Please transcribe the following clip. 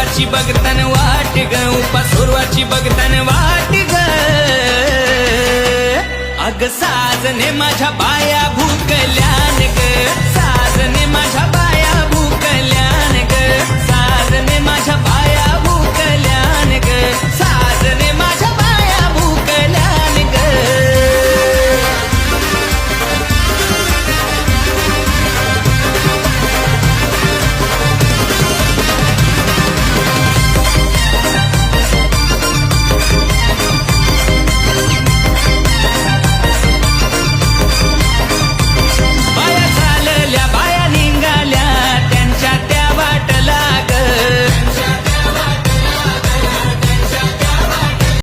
सुरुवाची बघतान वाट ग उपास सुरुवाची बघतान वाट ग अग साजने माझ्या बाया भूकल्यान ग साजने माझ्या बाया भूकल्यान ग साजने माझ्या बाया